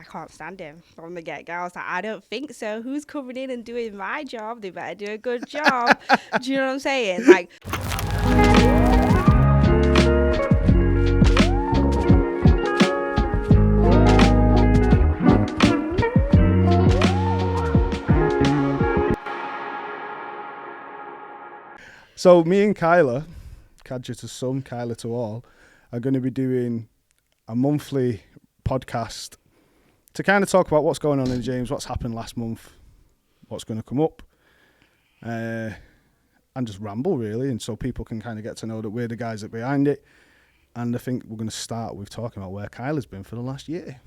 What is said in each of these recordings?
can't stand him from the get-go. I was like, I don't think so. Who's coming in and doing my job? They better do a good job. Do you know what I'm saying? Like, So me and Kyla, Kadja to some, Kyla to all, are going to be doing a monthly podcast to kind of talk about what's going on in James, what's happened last month, what's going to come up, and just ramble really, and so people can kind of get to know that we're the guys that are behind it. And I think we're going to start with talking about where Kyla's been for the last year.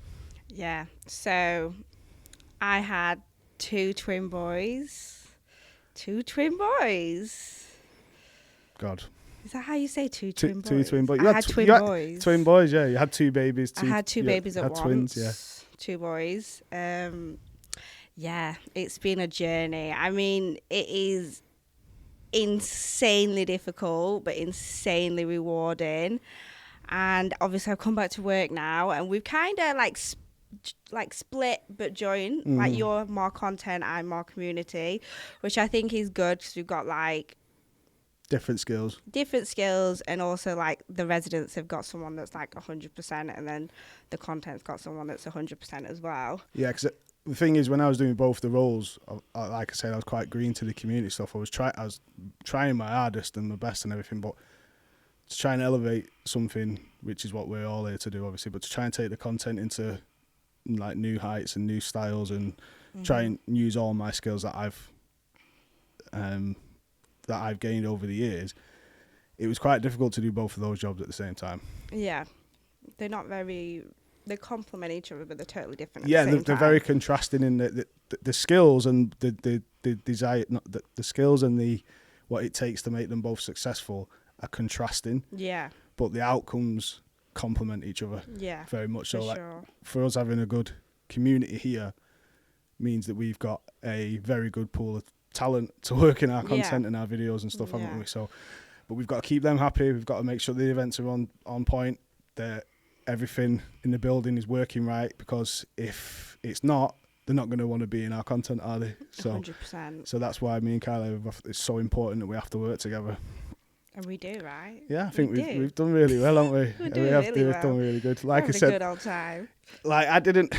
yeah. So I had two twin boys. God. Is that how you say two twin boys? Two twin boys. I had twin boys. Twin boys, yeah. You had two babies. I had two babies at had once. Twins, yeah. Two boys. Yeah, it's been a journey. I mean, it is insanely difficult, but insanely rewarding. And obviously, I've come back to work now, and we've kind of like split but joined. Like, you're more content, I'm more community, which I think is good because we've got like different skills, and also like the residents have got someone that's like 100%, and then the content's got someone that's 100% as well. Yeah, because the thing is, when I was doing both the roles, like I said, I was quite green to the community stuff. I was trying my hardest and my best and everything, but to try and elevate something, which is what we're all here to do, obviously, but to try and take the content into like new heights and new styles, and try and use all my skills that I've gained over the years. It was quite difficult to do both of those jobs at the same time. Yeah, they're not very. They complement each other, but they're totally different. Yeah, they're very contrasting in the skills and the desire, not the skills and the what it takes to make them both successful are contrasting. Yeah. But the outcomes complement each other. Yeah. Very much so. Like, sure. for us having a good community here means that we've got a very good pool of talent to work in our content and our videos and stuff, haven't we? So, but we've got to keep them happy. We've got to make sure the events are on point. That everything in the building is working right, because if it's not, they're not going to want to be in our content, are they? So 100%. So that's why me and Kyla, it's so important that we have to work together. And we do, right? Yeah, I think we've done really well, haven't we? We've done really good. Like I said, a good old time. Like I didn't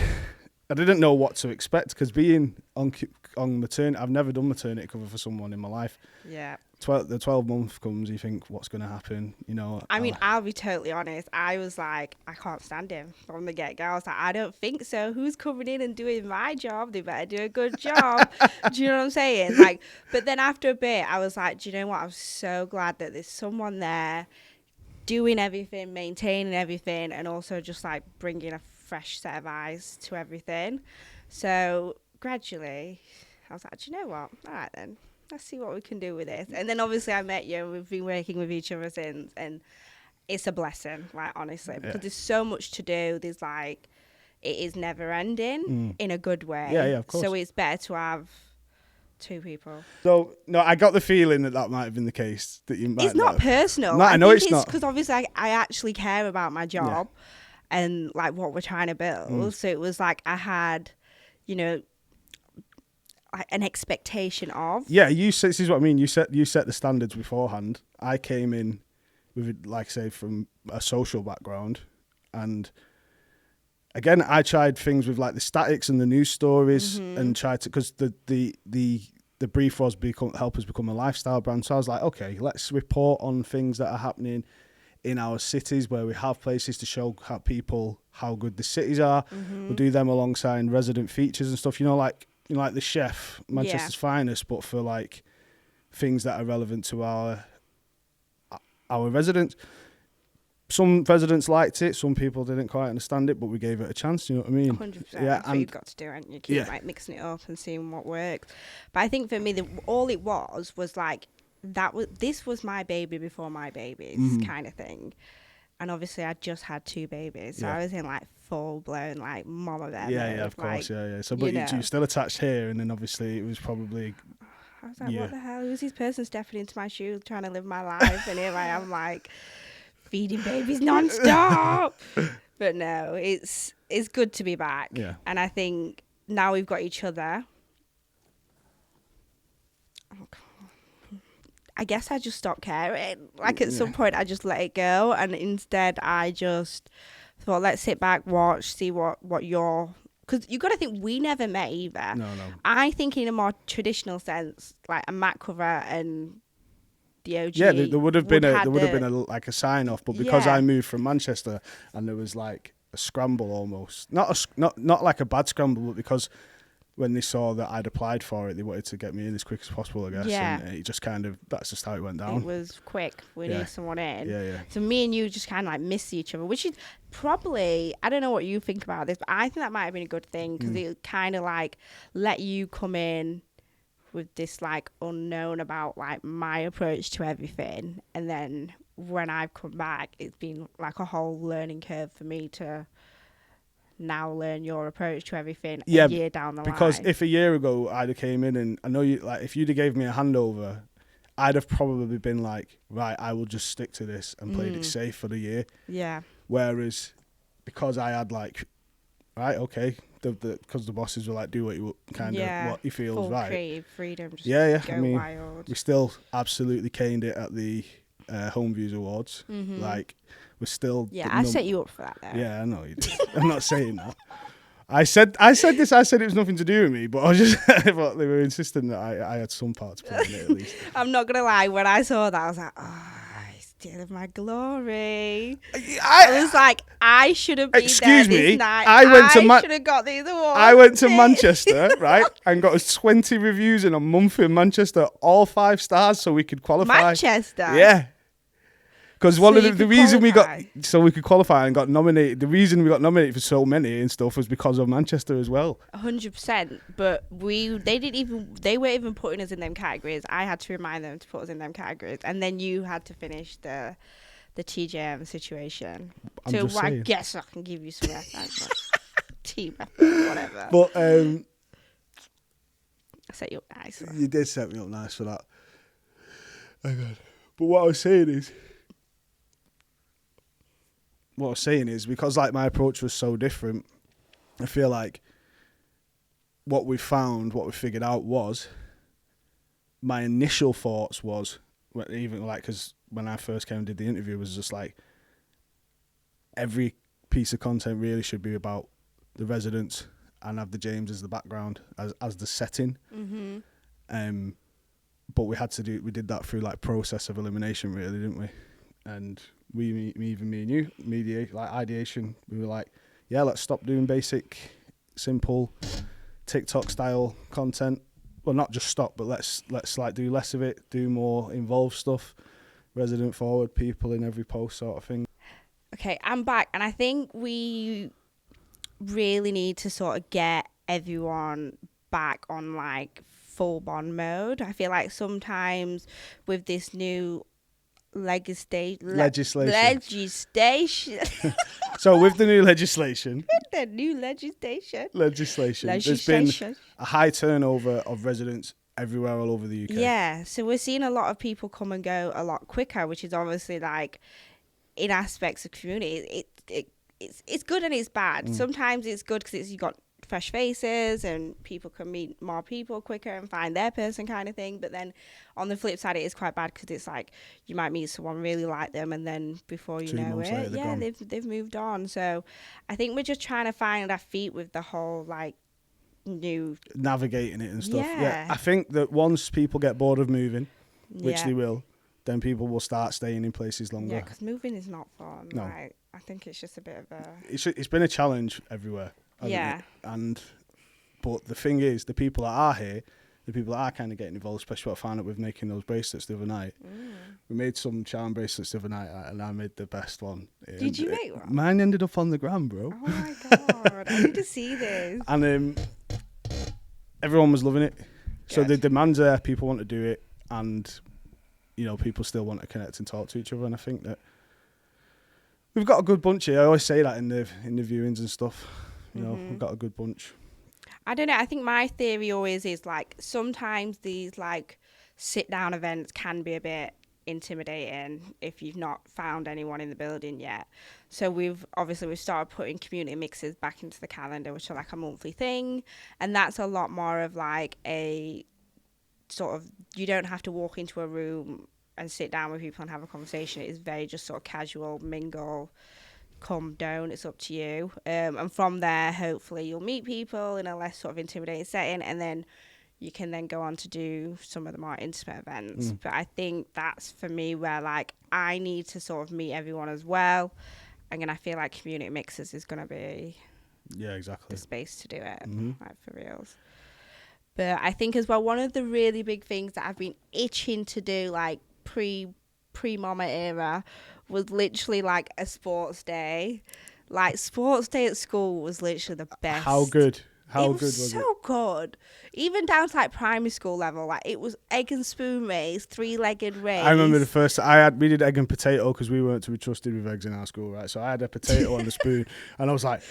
know what to expect, because being on maternity, I've never done maternity cover for someone in my life. Yeah. The 12-month comes, you think, what's going to happen? You know. I mean, I'll be totally honest. I was like, I can't stand him from the get-go. I was like, I don't think so. Who's coming in and doing my job? They better do a good job. Do you know what I'm saying? Like, but then after a bit, I was like, do you know what? I'm so glad that there's someone there doing everything, maintaining everything, and also just like bringing a fresh set of eyes to everything. So gradually, I was like, do you know what? All right then. Let's see what we can do with this. And then obviously I met you, and we've been working with each other since, and it's a blessing, like, honestly, because there's so much to do. There's like, it is never ending in a good way. Yeah, of course. So it's better to have two people. So no, I got the feeling that might have been the case. That you might. It's not personal. No, I know it's not, because obviously I actually care about my job and like what we're trying to build. So it was like I had, you know, an expectation of. Yeah, this is what I mean. You set the standards beforehand. I came in with, like I say, from a social background, and again, I tried things with like the statics and the news stories, and tried to, because the brief was help us become a lifestyle brand. So I was like, okay, let's report on things that are happening in our cities where we have places to show people how good the cities are. We'll do them alongside resident features and stuff. You know, like the chef, Manchester's finest, but for like things that are relevant to our residents. Some residents liked it, some people didn't quite understand it, but we gave it a chance, you know what I mean? 100%. Yeah, that's what you've got to do, and you keep like mixing it up and seeing what works. But I think for me, all it was like, this was my baby before my babies kind of thing. And obviously I just had two babies, so I was in like full blown like mama bear mode, of course, like, So, but you're still attached here, and then obviously it was probably. I was like, what the hell? Who's this person stepping into my shoes trying to live my life? And here I am, like, feeding babies non-stop. But no, it's it's good to be back. Yeah. And I think now we've got each other. I guess I just stopped caring. Like at some point, I just let it go, and instead, I just thought, let's sit back, watch, see what you're. Because you got to think we never met either. No. I think in a more traditional sense, like a mat cover and the OG. Yeah, there would have been a sign off, but because I moved from Manchester and there was like a scramble almost, not like a bad scramble, but because when they saw that I'd applied for it, they wanted to get me in as quick as possible, I guess. Yeah. And it just that's just how it went down. It was quick. We need someone in. Yeah. So me and you just kind of like miss each other, which is probably, I don't know what you think about this, but I think that might have been a good thing because it kind of like let you come in with this like unknown about like my approach to everything. And then when I've come back, it's been like a whole learning curve for me to now learn your approach to everything a year down the line. Because if a year ago I'd have came in and I know you, like if you'd have gave me a handover, I'd have probably been like, right, I will just stick to this and played it safe for the year. Yeah. Whereas because I had like, right, okay, because the bosses were like, do what you what you feel full is right. Creative freedom. Just Go I mean, wild. We still absolutely caned it at the Home Views Awards. Like we're still. Yeah, I set you up for that though. Yeah, I know you did. I'm not saying that. I said it was nothing to do with me, but I was just but they were insisting that I had some part to play in it at least. I'm not gonna lie, when I saw that I was like, he's stealing my glory. I was like, I should have been there this night. I should have got these awards. I went to Manchester, right, and got us 20 reviews in a month in Manchester, all 5 stars, so we could qualify. Manchester? Yeah. Because one of the reason we could qualify and got nominated. The reason we got nominated for so many and stuff was because of Manchester as well. 100%. But they weren't even putting us in them categories. I had to remind them to put us in them categories, and then you had to finish the TJM situation. I guess I can give you some effort. Team effort, whatever. But I set you up nice. You did set me up nice for that. Oh God. But what I was saying is because like my approach was so different, I feel like what we figured out was my initial thoughts was even like because when I first came and did the interview was just like every piece of content really should be about the residents and have the James as the background as the setting. But we did that through like process of elimination really, didn't we? And me and you, ideation, we were like, yeah, let's stop doing basic, simple TikTok style content. Well, not just stop, but let's like do less of it, do more involved stuff, resident forward, people in every post sort of thing. Okay, I'm back, and I think we really need to sort of get everyone back on like full bond mode. I feel like sometimes with this new legislation. So with the new legislation, there's been a high turnover of residents everywhere all over the UK. Yeah, so we're seeing a lot of people come and go a lot quicker, which is obviously like in aspects of community, it's good and it's bad. Sometimes it's good because you got fresh faces and people can meet more people quicker and find their person kind of thing. But then on the flip side, it is quite bad because it's like you might meet someone, really like them, and then before you know it, they've moved on. So I think we're just trying to find our feet with the whole like new navigating it and stuff. Yeah, I think that once people get bored of moving, which they will, then people will start staying in places longer. Yeah, because moving is not fun. No. Like, I think it's just a bit of a... It's been a challenge everywhere. Yeah. But the thing is, the people that are here, the people that are kind of getting involved, especially what I found out with making those bracelets the other night. We made some charm bracelets the other night, and I made the best one. Did you make one? Mine ended up on the gram, bro. Oh my God, I need to see this. And everyone was loving it. Good. So the demand's there, people want to do it, and you know, people still want to connect and talk to each other, and I think that we've got a good bunch here. I always say that in the viewings and stuff. You know, we've got a good bunch. I don't know. I think my theory always is like sometimes these like sit down events can be a bit intimidating if you've not found anyone in the building yet. So we've started putting community mixes back into the calendar, which are like a monthly thing, and that's a lot more of like a sort of, you don't have to walk into a room and sit down with people and have a conversation. It is very just sort of casual, mingle, come down, it's up to you. And from there, hopefully you'll meet people in a less sort of intimidating setting, and then you can then go on to do some of the more intimate events. But I think that's for me where like I need to sort of meet everyone as well. And I feel like community mixes is going to be the space to do it, like for reals. But I think as well, one of the really big things that I've been itching to do, like pre-mama era, was literally like a sports day. Like sports day at school was literally the best. How good? How good was it? So good. Even down to like primary school level, like it was egg and spoon race, 3-legged race. I remember the first we did egg and potato because we weren't to be trusted with eggs in our school, right? So I had a potato on the spoon, and I was like,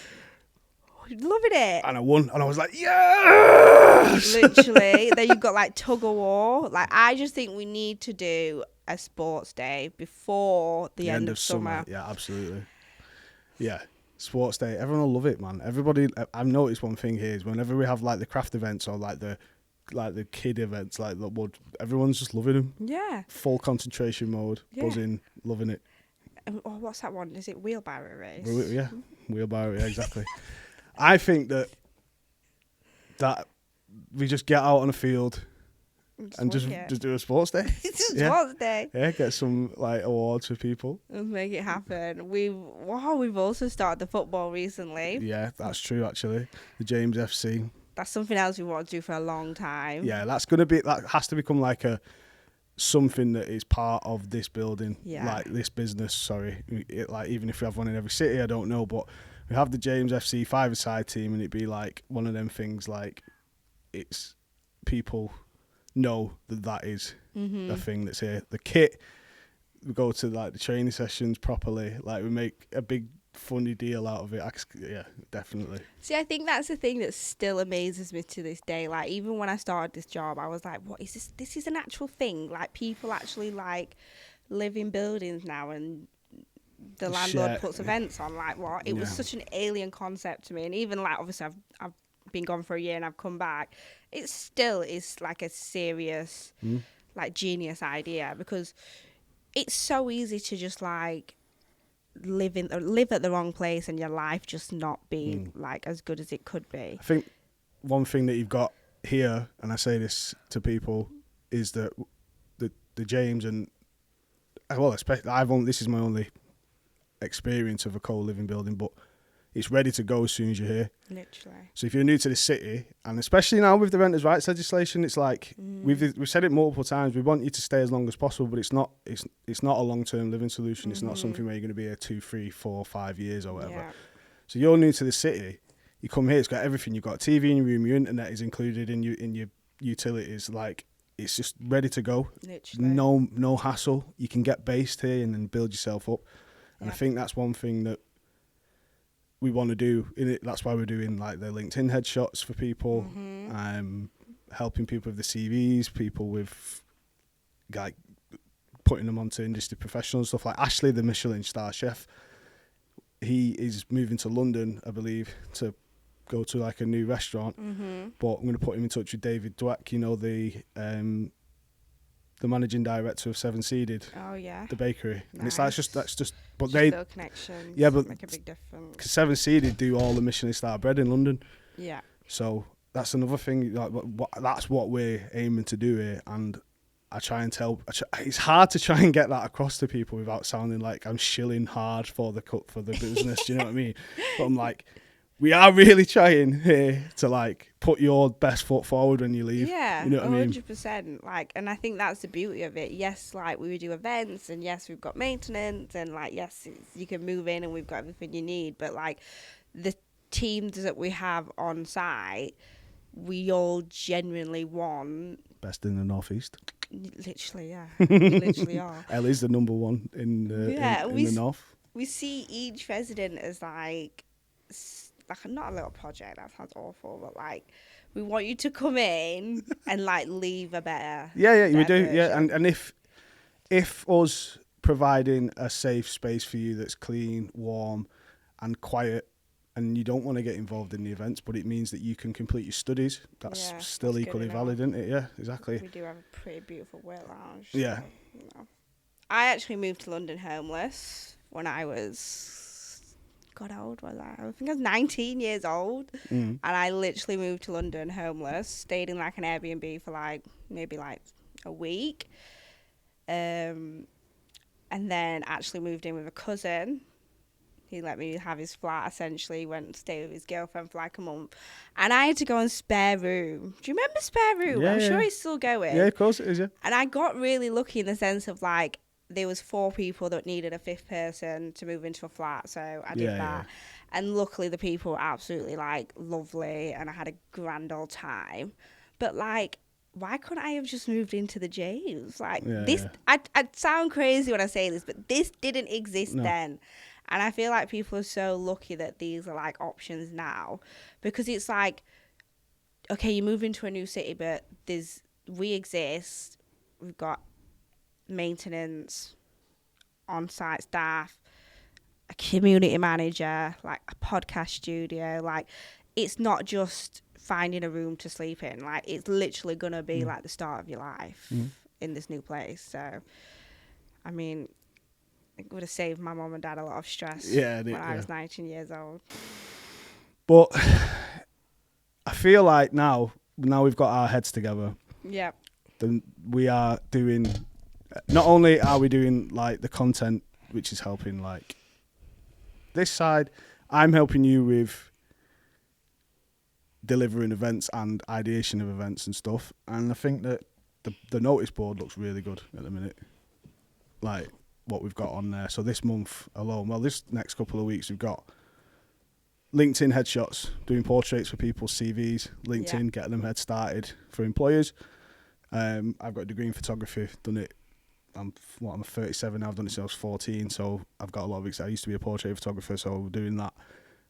loving it. And I won, and I was like, yes! Literally. Then you've got like tug of war. Like I just think we need to do a sports day before the end of summer. Yeah, absolutely. Yeah. Sports day, everyone will love it, man. Everybody, I've noticed one thing here is whenever we have like the craft events or like the kid events, like the wood, everyone's just loving them. Yeah. Full concentration mode, buzzing, loving it. Oh, what's that one? Is it wheelbarrow race? Yeah, wheelbarrow, yeah, exactly. I think that we just get out on the field and just do a sports day. Sports day. Yeah, get some like awards for people. Let's make it happen. We've also started the football recently. Yeah, that's true actually. The James FC. That's something else we want to do for a long time. Yeah, that has to become like something that is part of this building, like this business. Sorry, like even if we have one in every city, I don't know, but we have the James FC 5-a-side team, and it'd be like one of them things. Like it's people know that is a thing that's here. The kit, we go to like the training sessions properly. Like we make a big funny deal out of it. Yeah, definitely. See, I think that's the thing that still amazes me to this day. Like even when I started this job, I was like, what is this? This is an actual thing. Like people actually like live in buildings now, and the landlord puts events on. Like what? It was such an alien concept to me. And even like obviously I've been gone for a year and I've come back. It still is like a serious like genius idea, because it's so easy to just like live at the wrong place and your life just not be like as good as it could be. I think one thing that you've got here, and I say this to people, is that the James and especially this is my only experience of a co-living building, but it's ready to go as soon as you're here. Literally. So if you're new to the city, and especially now with the renters' rights legislation, it's like we've said it multiple times. We want you to stay as long as possible, but it's not a long-term living solution. It's not something where you're going to be here 2, 3, 4, 5 years or whatever. Yeah. So you're new to the city. You come here, it's got everything. You've got a TV in your room. Your internet is included in your utilities. Like it's just ready to go. Literally. No hassle. You can get based here and then build yourself up. And I think that's one thing that we want to do in it. That's why we're doing like the LinkedIn headshots for people, helping people with the CVs, people with like putting them onto industry professionals, stuff like Ashley, the Michelin star chef. He is moving to London, I believe, to go to like a new restaurant. But I'm going to put him in touch with David Dweck, the managing director of Seven Seeded. Oh yeah, the bakery. Nice. And it's like that's just. But just build connections. Yeah, but make a big difference. Because Seven Seeded do all the Michelin star bread in London. Yeah. So that's another thing. Like, that's what we're aiming to do here, and I try and tell. It's hard to try and get that across to people without sounding like I'm shilling hard for the business. Do you know what I mean? But I'm like, we are really trying here to like put your best foot forward when you leave. Yeah, you know what I mean? 100%. Like, and I think that's the beauty of it. Yes, like we do events, and yes, we've got maintenance, and like yes, you can move in, and we've got everything you need. But like the teams that we have on site, we all genuinely want best in the northeast. Literally, yeah, we literally are. Ellie's the number one in the north. We see each resident as like not a little project. That sounds awful, but like we want you to come in and like leave a better. Yeah, we do. version. Yeah, and if if us providing a safe space for you that's clean, warm, and quiet, and you don't want to get involved in the events, but it means that you can complete your studies, that's still that's equally valid, isn't it? Yeah, exactly. We do have a pretty beautiful work lounge. Yeah. So, you know. I actually moved to London homeless when I was, God, how old was I? I think I was 19 years old. And I literally moved to London homeless, stayed in like an Airbnb for like maybe like a week. And then actually moved in with a cousin. He let me have his flat, essentially, went and stayed with his girlfriend for like a month. And I had to go on Spare Room. Do you remember Spare Room? Yeah, I'm sure it's still going. Yeah, of course it is, yeah. And I got really lucky in the sense of like, there was 4 people that needed a 5th person to move into a flat. So I did that. Yeah. And luckily the people were absolutely like lovely and I had a grand old time. But like, why couldn't I have just moved into the James? Like I sound crazy when I say this, but this didn't exist then. And I feel like people are so lucky that these are like options now, because it's like, okay, you move into a new city, but we exist. We've got maintenance, on-site staff, a community manager, like a podcast studio. Like, it's not just finding a room to sleep in. Like, it's literally gonna be like the start of your life in this new place. So, I mean, it would have saved my mom and dad a lot of stress when I was 19 years old. But I feel like now we've got our heads together. Yep. Then we are doing. Not only are we doing like the content, which is helping like this side, I'm helping you with delivering events and ideation of events and stuff. And I think that the notice board looks really good at the minute. Like what we've got on there. So this month alone, well, this next couple of weeks, we've got LinkedIn headshots, doing portraits for people's CVs, LinkedIn, getting them head started for employers. I've got a degree in photography, done it. I'm 37 now, I've done it since I was 14, so I've got a lot of experience. I used to be a portrait photographer, so we're doing that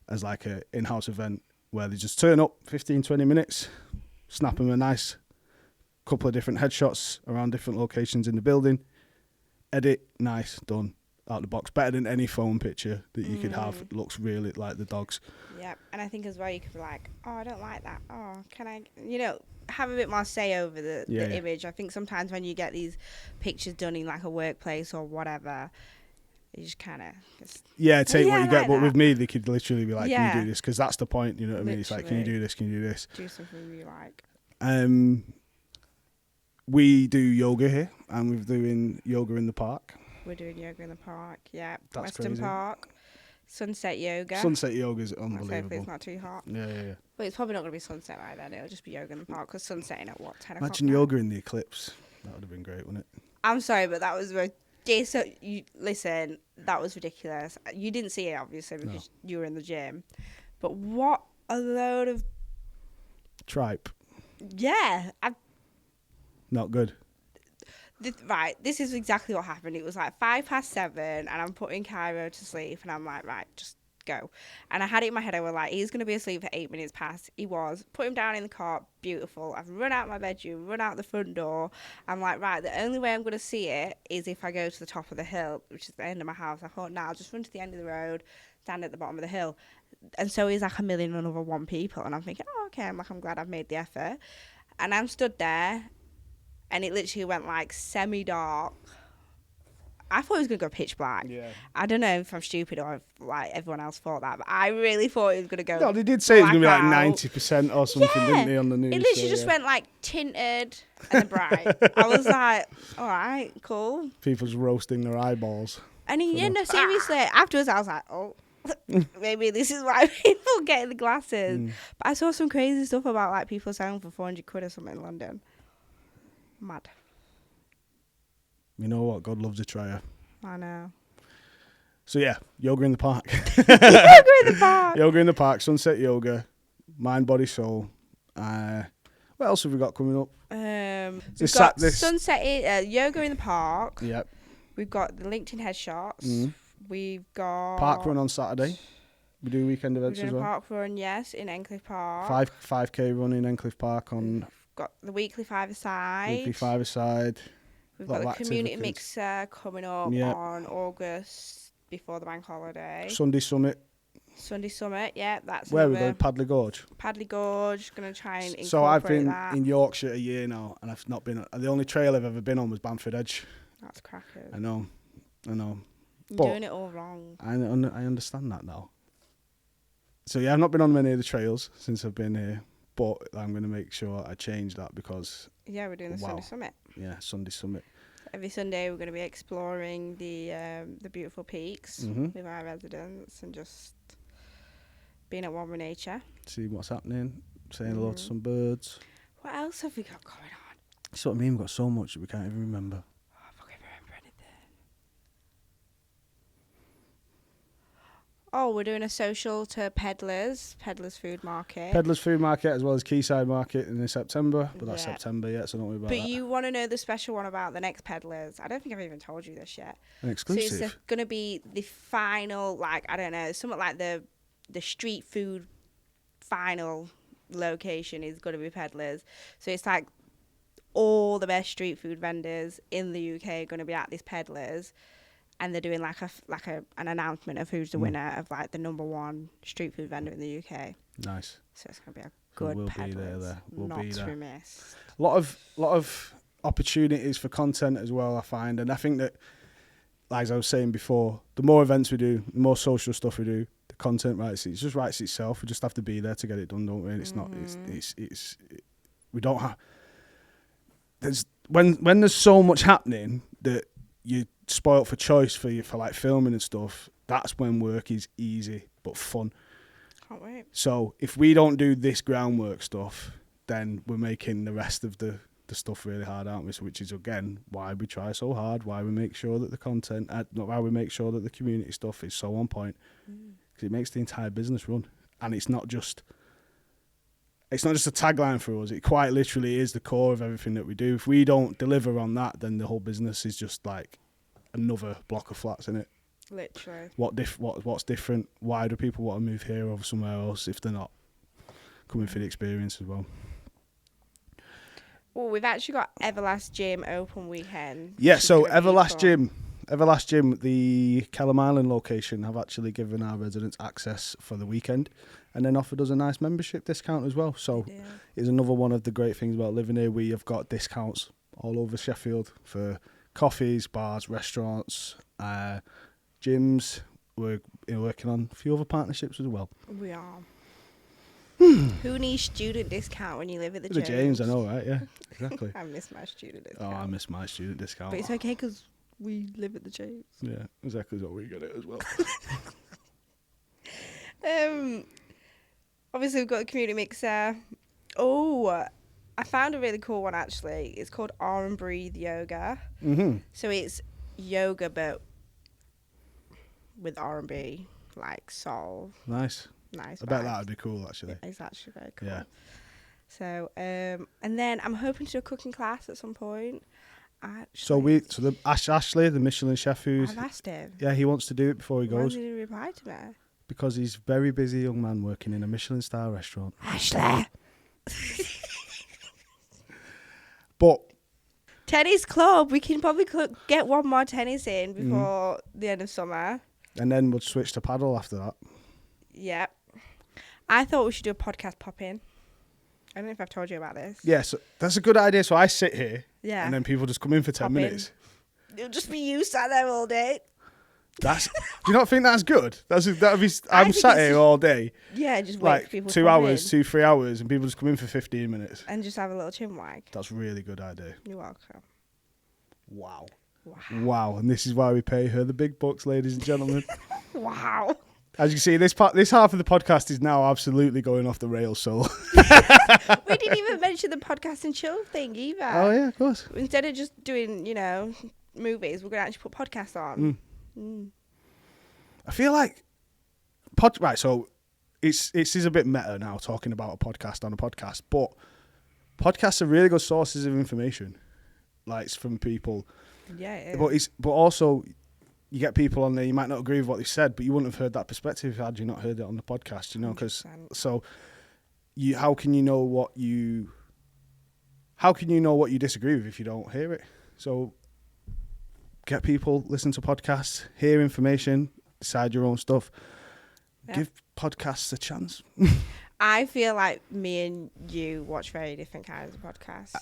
as like a in-house event where they just turn up 15, 20 minutes, snap them a nice couple of different headshots around different locations in the building, edit, nice, done, out the box. Better than any phone picture that you could have. It looks really like the dogs. Yeah, and I think as well you could be like, oh, I don't like that. Oh, can I, have a bit more say over the image. I think sometimes when you get these pictures done in like a workplace or whatever, you just kind of take what you get. But with me, they could literally be like, can you do this? Because that's the point, you know what I mean? It's like, can you do this? Can you do this? Do something you like. We do yoga here, and we're doing yoga in the park. We're doing yoga in the park, yeah. That's Western crazy. Park. Sunset yoga. Sunset yoga is unbelievable. Hopefully it's not too hot. Yeah. But it's probably not going to be sunset by then. It'll just be yoga in the park, because sun's setting at 10 o'clock. Imagine yoga in the eclipse. That would have been great, wouldn't it? I'm sorry, but that was listen, that was ridiculous. You didn't see it, obviously, because you were in the gym. But what a load of... Tripe. Yeah. Not good. This is exactly what happened. It was like 7:05, and I'm putting Cairo to sleep, and I'm like, right, just go. And I had it in my head, I was like, he's going to be asleep for 8 minutes past. He was. Put him down in the cot, beautiful. I've run out my bedroom, run out the front door. I'm like, right, the only way I'm going to see it is if I go to the top of the hill, which is the end of my house. I thought, nah, I'll just run to the end of the road, stand at the bottom of the hill. And so he's like 1,000,001 people, and I'm thinking, oh, okay, I'm glad I've made the effort. And I'm stood there, and it literally went like semi-dark. I thought it was going to go pitch black. Yeah. I don't know if I'm stupid or if like everyone else thought that, but I really thought it was going to go. No, they did say it was going to be like 90% or something, didn't they, on the news? It literally just went like tinted and then bright. I was like, all right, cool. People's roasting their eyeballs. And seriously, afterwards I was like, oh, maybe this is why people get the glasses. But I saw some crazy stuff about like people selling for 400 quid or something in London. Mad. You know what? God loves a trier. I know. So yeah, yoga in the park. Yoga in the park. Yoga in the park. Sunset yoga. Mind, body, soul. What else have we got coming up? We've got sunset yoga in the park. Yep. We've got the LinkedIn headshots. We've got park run on Saturday. We do weekend events as well. A park run, yes, in Endcliffe Park. 5K run in Endcliffe Park on. Got the weekly 5-a-side. Weekly 5-a-side. We've lot got of the community activities. mixer coming up Yeah. on August before the bank holiday. Sunday Summit. Sunday Summit, yeah, that's Where we another. go? Padley Gorge. Padley Gorge, gonna try and incorporate So I've been that. in Yorkshire a year now, and I've not been. The only trail I've ever been on was Bamford Edge. That's crackers. I know. You're But doing it all wrong. I understand that now. So yeah, I've not been on many of the trails since I've been here, but I'm going to make sure I change that because Yeah, we're doing the Sunday Summit. yeah, Sunday Summit. Every Sunday we're going to be exploring the beautiful peaks Mhm. with our residents and just being at one with nature. See what's happening. Saying hello to some birds. What else have we got going on? That's what I mean. We've got so much that we can't even remember. Oh, I can't remember anything. Oh, we're doing a social to Peddlers Food Market. Peddlers Food Market as well as Quayside Market in September, but that's Yeah. September yet, so don't worry about But that. you want to know the special one about the next Peddlers? I don't think I've even told you this yet. An exclusive. So it's going to be the final, like, I don't know, something like the street food final location is going to be Peddlers. So it's like all the best street food vendors in the UK are going to be at this Peddlers, and they're doing like an announcement of who's the winner of like the number one street food vendor in the UK. Nice. So it's going to be a good We'll Peddlers. be there. We'll not be to there. be missed. A lot of opportunities for content as well, I find, and I think that, like as I was saying before, the more events we do, the more social stuff we do, the content just writes itself. We just have to be there to get it done, don't we? And it's not. We don't have. There's when there's so much happening that you're spoilt for choice for like filming and stuff. That's when work is easy but fun. Can't wait. So if we don't do this groundwork stuff, then we're making the rest of the stuff really hard, aren't we? So, which is again why we try so hard, why we make sure that the content, why we make sure that the community stuff is so on point, because it makes the entire business run, and it's not just a tagline for us. It quite literally is the core of everything that we do. If we don't deliver on that, then the whole business is just like another block of flats, isn't it? Literally. What's different? Why do people want to move here over somewhere else if they're not coming for the experience as well? Well, we've actually got Everlast Gym open weekend. Yeah, which is so gonna be Everlast Gym, the Kellam Island location, have actually given our residents access for the weekend, and then offered us a nice membership discount as well. So it's another one of the great things about living here. We have got discounts all over Sheffield for coffees, bars, restaurants, gyms. We're working on a few other partnerships as well. We are. Who needs student discount when you live at the James? The James, I know, right? Yeah, exactly. I miss my student discount. Oh, I miss my student discount. But it's okay because we live at the James. Yeah, exactly what we get it as well. Obviously we've got the community mixer. Oh, I found a really cool one actually. It's called R and Breathe Yoga. Mm-hmm. So it's yoga but with R&B, like soul. Nice. Nice. I bet vibes. that would be cool, actually. It's actually very cool. Yeah. So, and then I'm hoping to do a cooking class at some point. So Ashley, the Michelin chef, who's I've asked him. yeah, he wants to do it before he Why goes didn't he reply to me? because he's a very busy young man working in a Michelin star restaurant. Ashley. But Tennis club. We can probably get one more tennis in before the end of summer. and then we'll switch to paddle after that. Yep. I thought we should do a podcast pop-in. I don't know if I've told you about this. Yeah, so that's a good idea. So I sit here, Yeah. and then people just come in for 10 Pop in. minutes. It'll just be you sat there all day. Do you not think that's good? That'd be. I'm think sat it's here just- all day, Yeah, just wait for like people 2 to come hours, in 3 hours, and people just come in for 15 minutes. and just have a little chin wag. That's a really good idea. You're welcome. Wow. Wow. Wow. And this is why we pay her the big bucks, ladies and gentlemen. Wow. As you can see, this half of the podcast is now absolutely going off the rails. So. We didn't even mention the podcast and chill thing either. Oh yeah, of course. Instead of just doing, movies, we're going to actually put podcasts on. I feel like right. So it's a bit meta now talking about a podcast on a podcast, but podcasts are really good sources of information, like it's from people. Yeah, it is. But also you get people on there, you might not agree with what they said, but you wouldn't have heard that perspective had you not heard it on the podcast, because 100%. how can you know what you disagree with if you don't hear it? So get people listen to podcasts, hear information, decide your own stuff. Yeah. Give podcasts a chance. I feel like me and you watch very different kinds of podcasts.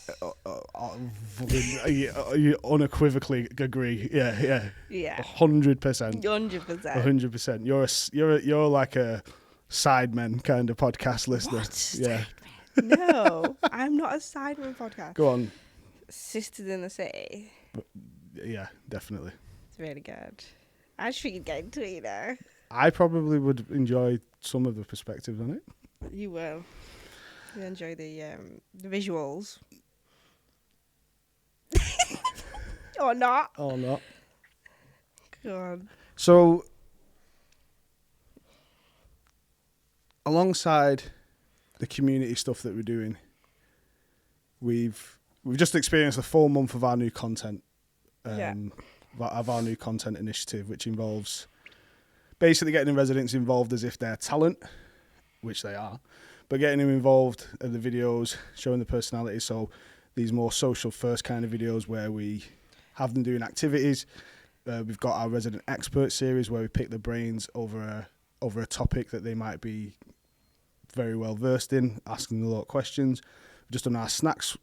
You unequivocally agree. Yeah. Yeah. 100%. 100%. You're like a sidemen kind of podcast listener. What? Yeah. No, I'm not a Sidemen podcast. Go on. Sisters in the City. Yeah, definitely. It's really good. I just think you'd get into it, you know. I probably would enjoy some of the perspectives on it. You will. You enjoy the visuals. Or not. Or not. Go on. So, alongside the community stuff that we're doing, we've just experienced a full month of our new content, of our new content initiative, which involves basically getting the residents involved as if they're talent, which they are, but getting them involved in the videos, showing the personalities. So these more social first kind of videos where we have them doing activities. We've got our resident expert series where we pick their brains over a topic that they might be very well versed in, asking them a lot of questions. We've just done our snacks,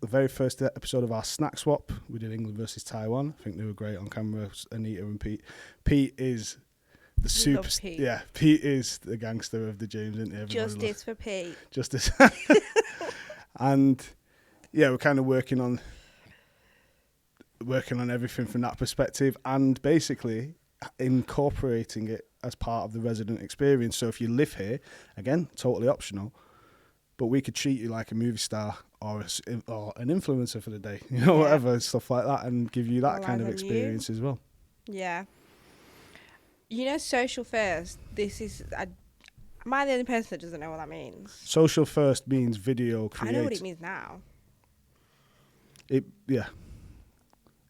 the very first episode of our snack swap. We did England versus Taiwan. I think they were great on camera, Anita and Pete. Pete is the super. Pete. Yeah, Pete is the gangster of the James, isn't he? Everybody Justice for Pete. Justice. And yeah, we're kind of working on everything from that perspective, and basically incorporating it as part of the resident experience. So if you live here, again, totally optional, but we could treat you like a movie star or an influencer for the day, whatever, stuff like that, and give you that kind of experience as well. Yeah. Social first, this is... Am I the only person that doesn't know what that means? Social first means video create. I know what it means now. Yeah,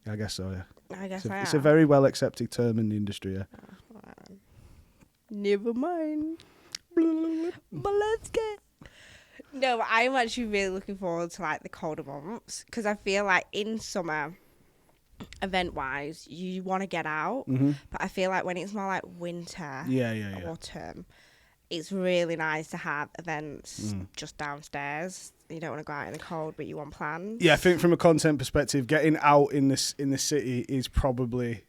I guess so, yeah. I guess It's a very well accepted term in the industry, yeah. Never mind. But let's get... No, but I'm actually really looking forward to like the colder months, because I feel like in summer, event-wise, you want to get out, but I feel like when it's more like winter, autumn, it's really nice to have events just downstairs. You don't want to go out in the cold, but you want plans. Yeah, I think from a content perspective, getting out in the city is probably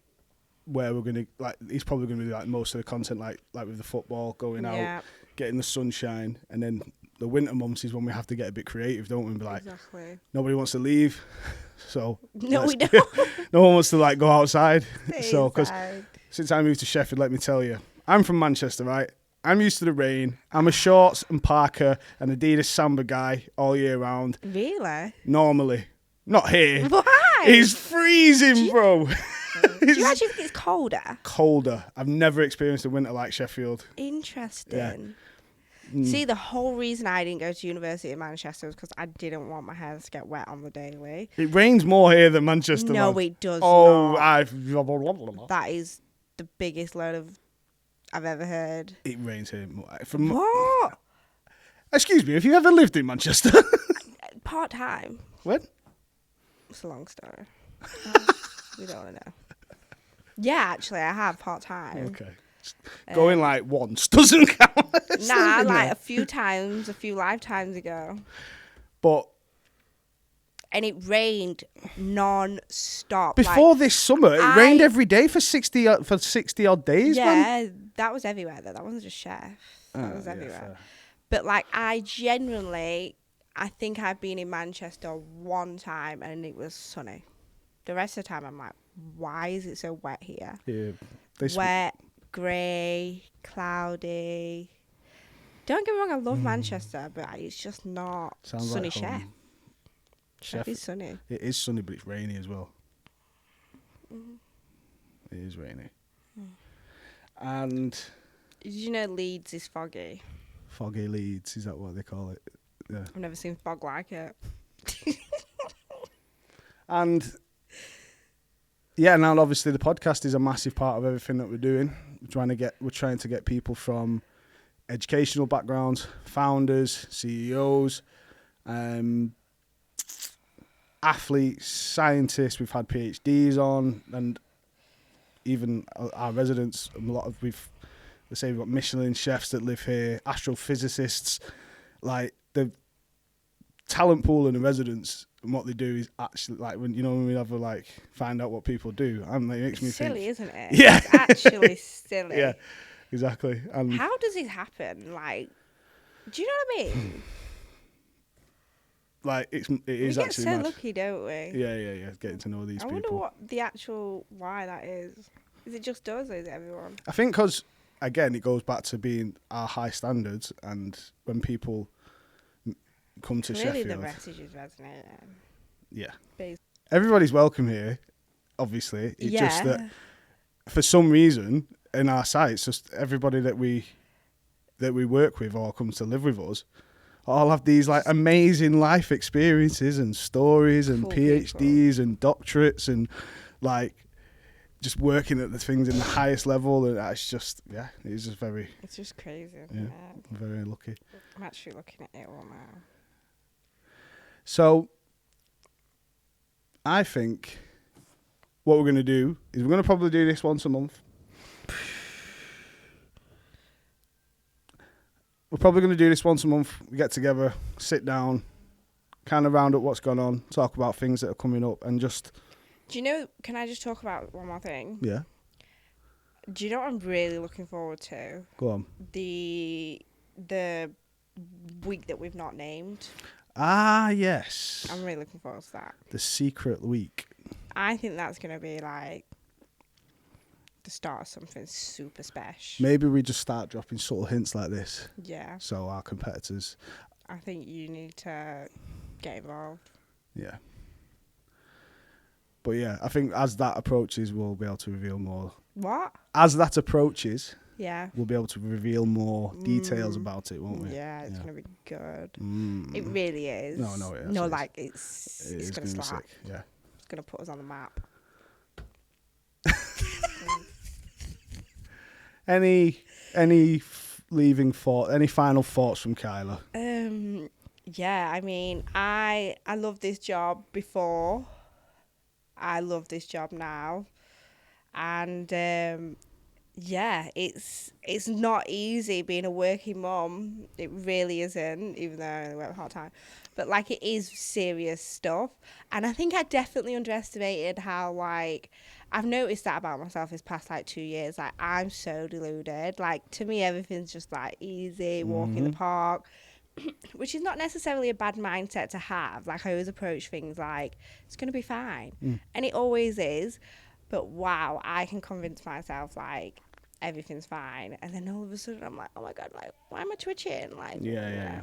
where we're gonna it's probably gonna be like most of the content, like with the football, going out, getting the sunshine, and then the winter months is when we have to get a bit creative, don't we? And be like, exactly. Nobody wants to leave, so no, we don't. No one wants to like go outside. So, because Inside. since I moved to Sheffield, let me tell you, I'm from Manchester, right? I'm used to the rain. I'm a shorts and parka and Adidas Samba guy all year round. Really? Normally. Not here. Why? It's freezing, bro. Do you actually think it's colder? Colder. I've never experienced a winter like Sheffield. Interesting. See, the whole reason I didn't go to university in Manchester was because I didn't want my hair to get wet on the daily. It rains more here than Manchester. No, man. it does not. That is the biggest load of I've ever heard. It rains here more. What? Excuse me, have you ever lived in Manchester? Part-time. When? It's a long story. We don't want to know. Yeah, actually, I have part-time. Okay. Going like once doesn't count. Nah, like a few times, a few lifetimes ago. But and it rained non-stop. Before this summer, it rained every day for 60 odd days. Yeah, man. That was everywhere though. That wasn't just Chef. That was everywhere. Fair. But like, I think I've been in Manchester one time and it was sunny. The rest of the time, I'm like, why is it so wet here? Yeah, wet, grey, cloudy. Don't get me wrong, I love Manchester, but it's just not sunny. Like Chef is sunny. It is sunny, but it's rainy as well. It is rainy. And did you know Leeds is foggy? Foggy Leeds, is that what they call it? Yeah. I've never seen fog like it. And yeah, now obviously the podcast is a massive part of everything that we're doing. We're trying to get people from educational backgrounds, founders, CEOs, athletes, scientists. We've had PhDs on, and even our residents, let's say we've got Michelin chefs that live here, astrophysicists, like the talent pool in the residents and what they do is actually like when we ever like find out what people do, and it makes me silly, think, isn't it? Yeah. It's actually silly. Yeah, exactly. And how does it happen? Like, do you know what I mean? like it We is get actually so mad. lucky, don't we? Yeah. Getting to know these I people. wonder what the actual why that is. Is it just us or is it everyone? I think because, again, it goes back to being our high standards, and when people come to Clearly Sheffield, the message is resonating. yeah, Bas- everybody's welcome here. Obviously, it's just that Yeah. for some reason in our sites, just everybody that we work with or comes to live with us, all have these like amazing life experiences and stories and Cool PhDs and doctorates and like just working at the things in the highest level, and it's just it's just very It's just crazy. Yeah. Yeah. very lucky. I'm actually looking at it all now. So I think what we're going to do is we're going to probably do this once a month. We're probably going to do this once a month. We get together, sit down, kind of round up what's gone on, talk about things that are coming up, and just Do you know, can I just talk about one more thing? yeah, Do you know what I'm really looking forward to? go on. The week that we've not named. Ah, yes. I'm really looking forward to that. The secret week. I think that's going to be like the start of something super special. Maybe we just start dropping subtle hints like this, Yeah. so our competitors. I think you need to get involved. Yeah. But yeah, I think as that approaches, we'll be able to reveal more. What? As that approaches, Yeah. we'll be able to reveal more details about it, won't we? Yeah, it's going to be good. Mm. It really is. No, it No, is. like it's It is going to gonna be slap. sick. Yeah. It's going to put us on the map. Any leaving thought? Any final thoughts from Kyla? Yeah, I mean, I love this job before. I love this job now. And yeah, it's not easy being a working mum. It really isn't, even though I only work part-time. But, like, it is serious stuff. And I think I definitely underestimated how, like, I've noticed that about myself this past, like, 2 years. Like, I'm so deluded. Like, to me, everything's just, like, easy, walk in the park, which is not necessarily a bad mindset to have. Like, I always approach things like, it's going to be fine. And it always is. But, wow, I can convince myself, like, everything's fine, and then all of a sudden I'm like, oh my god, like, why am I twitching? Like, Yeah.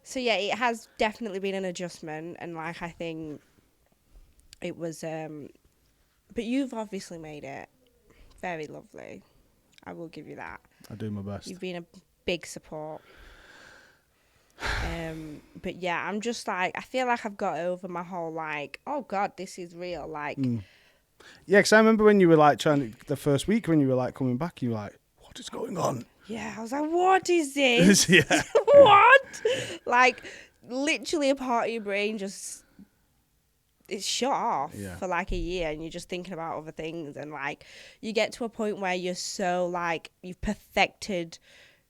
So yeah, it has definitely been an adjustment, and like I think it was but you've obviously made it very lovely. I will give you that. I do my best. You've been a big support. But yeah, I'm just like, I feel like I've got over my whole like, oh god, this is real, like Yeah, because I remember when you were like the first week when you were like coming back, you were like, what is going on? yeah, I was like, what is this? Yeah. What? Like, literally a part of your brain just, it's shut off for like a year, and you're just thinking about other things, and like you get to a point where you're so like, you've perfected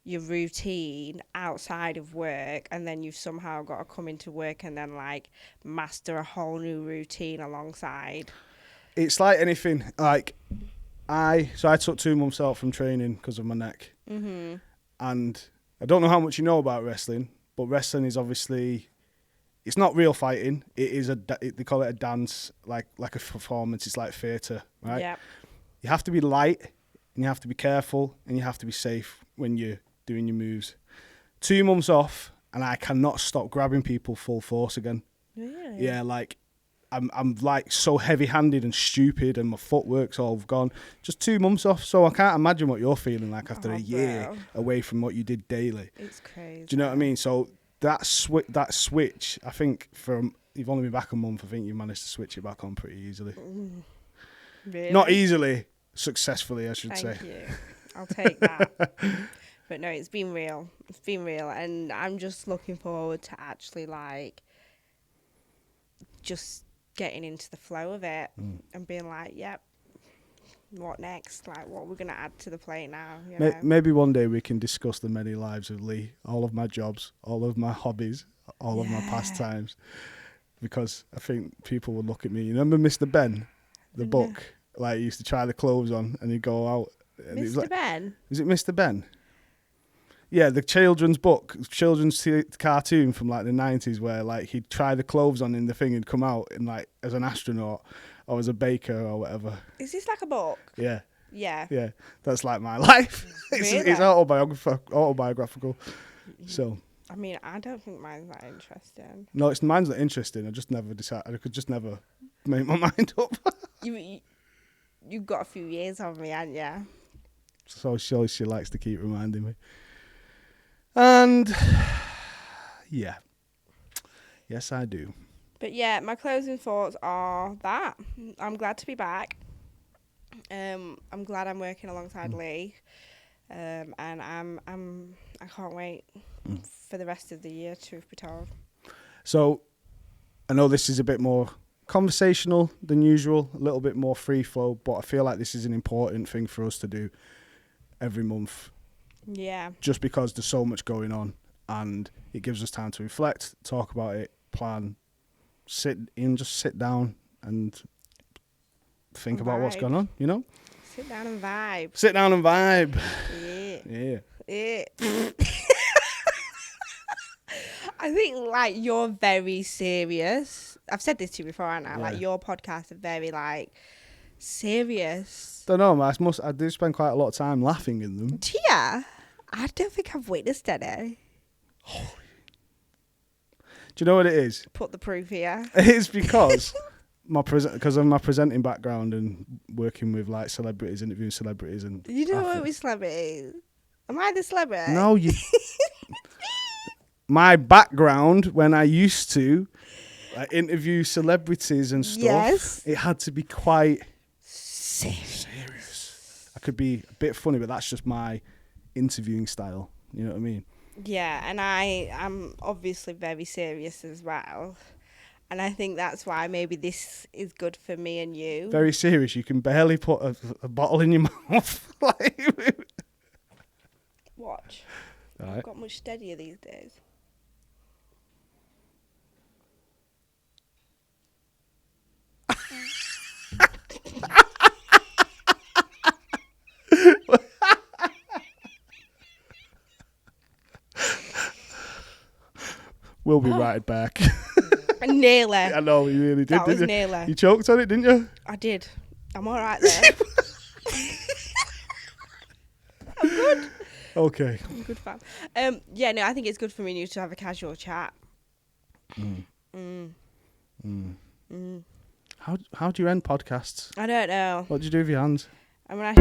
your routine outside of work, and then you've somehow got to come into work and then like master a whole new routine alongside. It's like anything. Like I took 2 months out from training because of my neck, and I don't know how much you know about wrestling, but wrestling is obviously, it's not real fighting. It is they call it a dance, like a performance. It's like theatre, right? Yeah. You have to be light, and you have to be careful, and you have to be safe when you're doing your moves. 2 months off, and I cannot stop grabbing people full force again. Really? Yeah, like I'm like so heavy-handed and stupid, and my footwork's all gone. Just 2 months off, so I can't imagine what you're feeling like after a year away from what you did daily. It's crazy. Do you know what I mean? So that switch, I think you've only been back a month. I think you managed to switch it back on pretty easily. Really? Not easily, successfully, I should say. Thank you. I'll take that. But no, it's been real. It's been real, and I'm just looking forward to actually like just getting into the flow of it and being like, yep, what next? Like, what we're gonna add to the plate now? You May- know? maybe one day we can discuss the many lives of Lee, all of my jobs, all of my hobbies, all of my Yeah. pastimes. Because I think people would look at me. You remember Mr. Ben, the No. book? Like, he used to try the clothes on and he'd go out. And he was Mr. like, Ben. is it Mr. Ben? Yeah, the children's book, cartoon from like the 90s where like he'd try the clothes on in the thing and come out in like as an astronaut or as a baker or whatever. Is this like a book? Yeah, Yeah. yeah. That's like my life. Really? It's autobiographical. So, I mean, I don't think mine's that interesting. no, mine's not interesting. I just never decided. I could just never make my mind up. You've got a few years on me, haven't you? So she likes to keep reminding me. And yeah, yes, I do. But yeah, my closing thoughts are that I'm glad to be back. I'm glad I'm working alongside Lee, and I can't wait for the rest of the year. Truth be told. So I know this is a bit more conversational than usual, a little bit more free flow, but I feel like this is an important thing for us to do every month. Yeah. Just because there's so much going on and it gives us time to reflect, talk about it, plan, sit down and think about what's Vibe. going on, you know? Sit down and vibe. Sit down and vibe. Yeah. Yeah. Yeah. I think like you're very serious. I've said this to you before, haven't I? Yeah. Like your podcasts are very like serious. Don't know, I do spend quite a lot of time laughing in them. Tia, I don't think I've witnessed any. Do you know what it is? Put the proof here. It's because because of my presenting background and working with like celebrities, interviewing celebrities, and You don't work with celebrities. Am I the celebrity? no, you. My background when I used to interview celebrities and stuff, Yes. it had to be quite Serious. I could be a bit funny, but that's just my interviewing style. You know what I mean? Yeah, and I am obviously very serious as well. And I think that's why maybe this is good for me and you. Very serious. You can barely put a bottle in your mouth. Watch. All I've right. got much steadier these days. We'll be right back. Nearly. I know you really did. That was didn't you? nearly. You choked on it, didn't you? I did. I'm all right there. I'm good. Okay. I'm good, fam. Yeah, no, I think it's good for me and you to have a casual chat. How do you end podcasts? I don't know. What do you do with your hands? I mean,